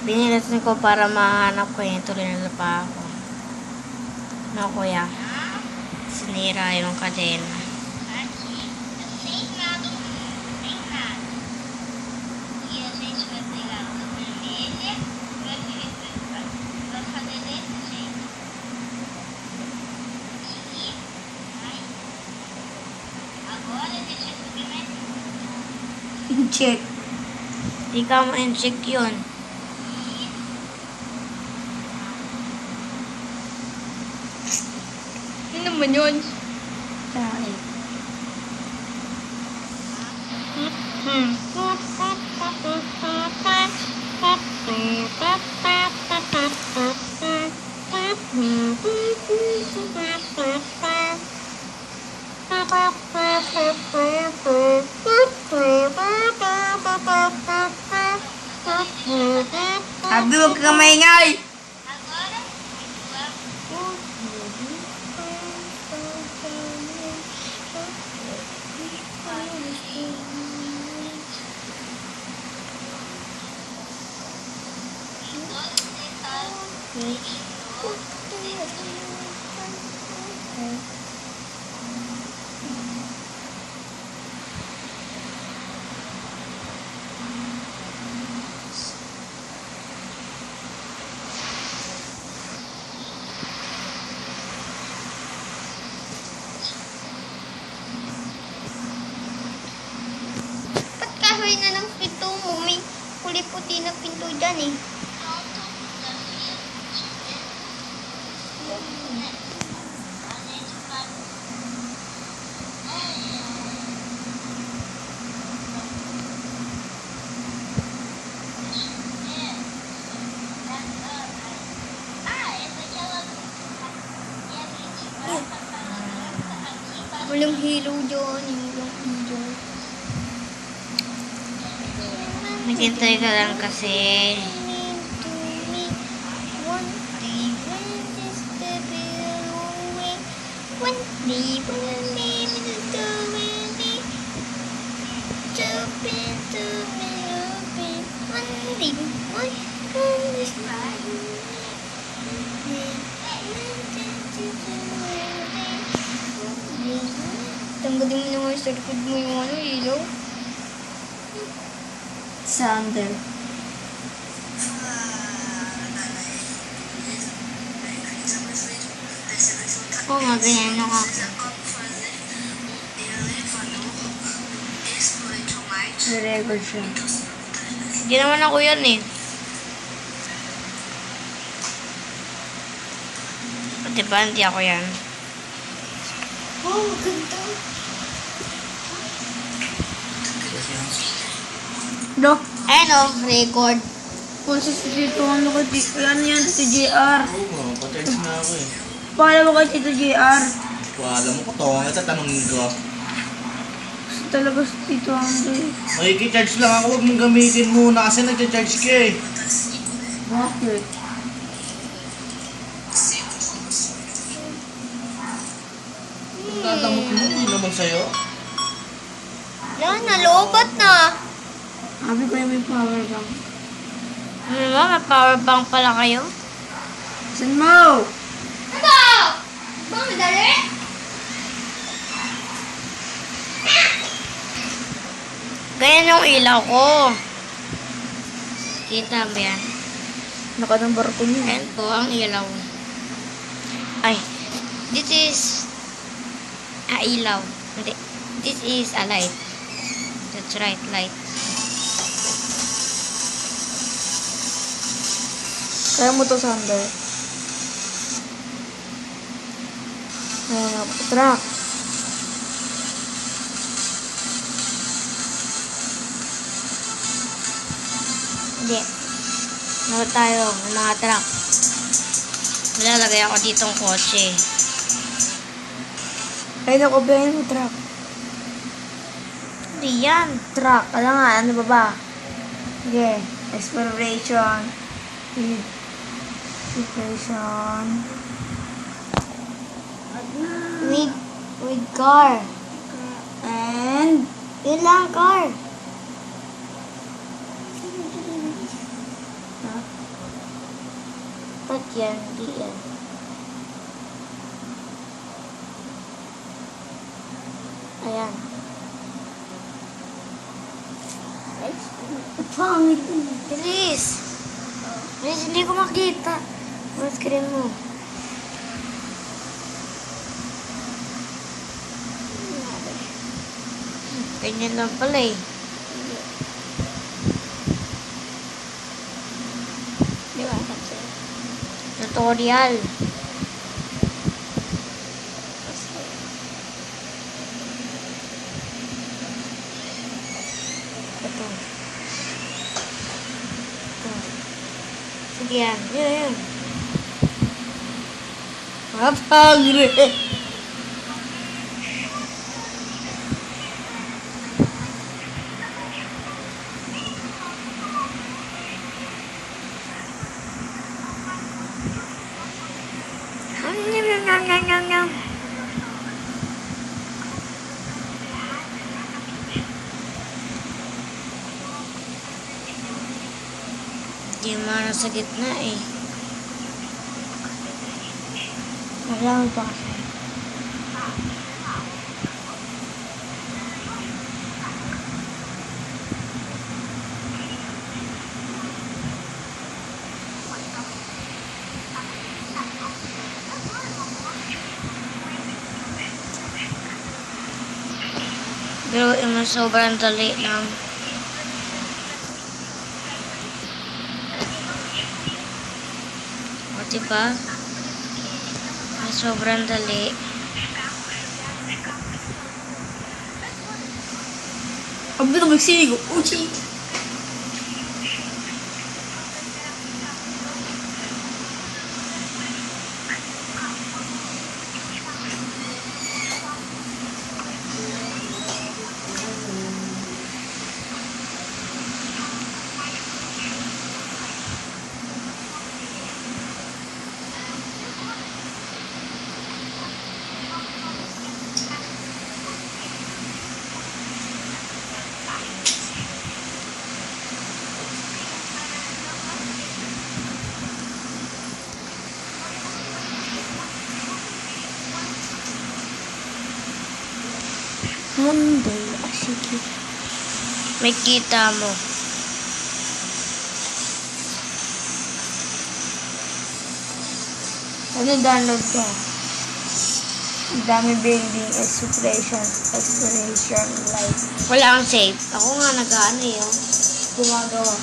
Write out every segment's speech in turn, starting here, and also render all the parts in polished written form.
Binilasan ko para mahanap ko yung tuloy na pa ako. No, kuya. Sinira yung kadena. Check. Di ka mo in-check yun. Ano naman yun? Sorry. Sabi, huwag kang maingay! Ba't kahoy na ng pinto mo? May kulay-puti na pinto dyan eh. Walang hilo dyan. Walang hilo. Naghintay ka lang kasi. Tanggalin mo naman sa likod mo yung ano, ilaw. Sander. Oo nga, ganyan yung ako. Re-record siya. Hindi naman ako yan eh. Diba, hindi ako yan. Oh, ganda. No? Ano? Record. Kung sa dito, ano ka, ano yan, Tito JR? Oo, pa-text na ako eh. Paala mo kay Tito JR? Wala mo ko to, nga sa tanongin ko. Gusto talaga sa Tito Andre. Makikicharge lang ako, huwag mong gamitin muna kasi nag-charge ka eh. Bakit? Tatamot mo, hindi naman sa'yo. Yan, nalobat na. Sabi ko yung may power bank. Ano ba? May power bank pala kayo? Saan mo? Ano? Bang madali? Ganyan yung ilaw ko. Kita ba yan? Naka ng barko niya. Ayan po ang ilaw. Ay, this is a ilaw. Hindi. This is a light. That's right, light. Kaya mo to, Sander. Ayan ako. Truck. Hindi. Ano tayo? Ng mga truck. Malalagay ako ditong kotse. Ayun ako, bayan mo, truck. Hindi yan. Truck. Alam nga, ano ba ba? Sige. Exploration. Exploration. With car. And Yun lang, car. huh? Bakit yan? Hindi yan. Ayan. Pangit. Bilis! Bilis, hindi ko makita. Ang screen mo. Ganyan lang pala eh. Di ba? Kasi, Tutorial. Ito. Ito. Sige yan. Yan. Mapangre. Nyam. Di mana sa gitna eh. marami pa kasi. Pero yung sobrang dali lang. O diba? Sobrang dali. Abi na magsinig. Uchi. Monday. Sige. May kita mo. Ano download ko? Ang dami building, exploration, life. Wala kang save. Ako nga nag-ano yun. Gumagawa.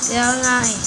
Kaya nga eh.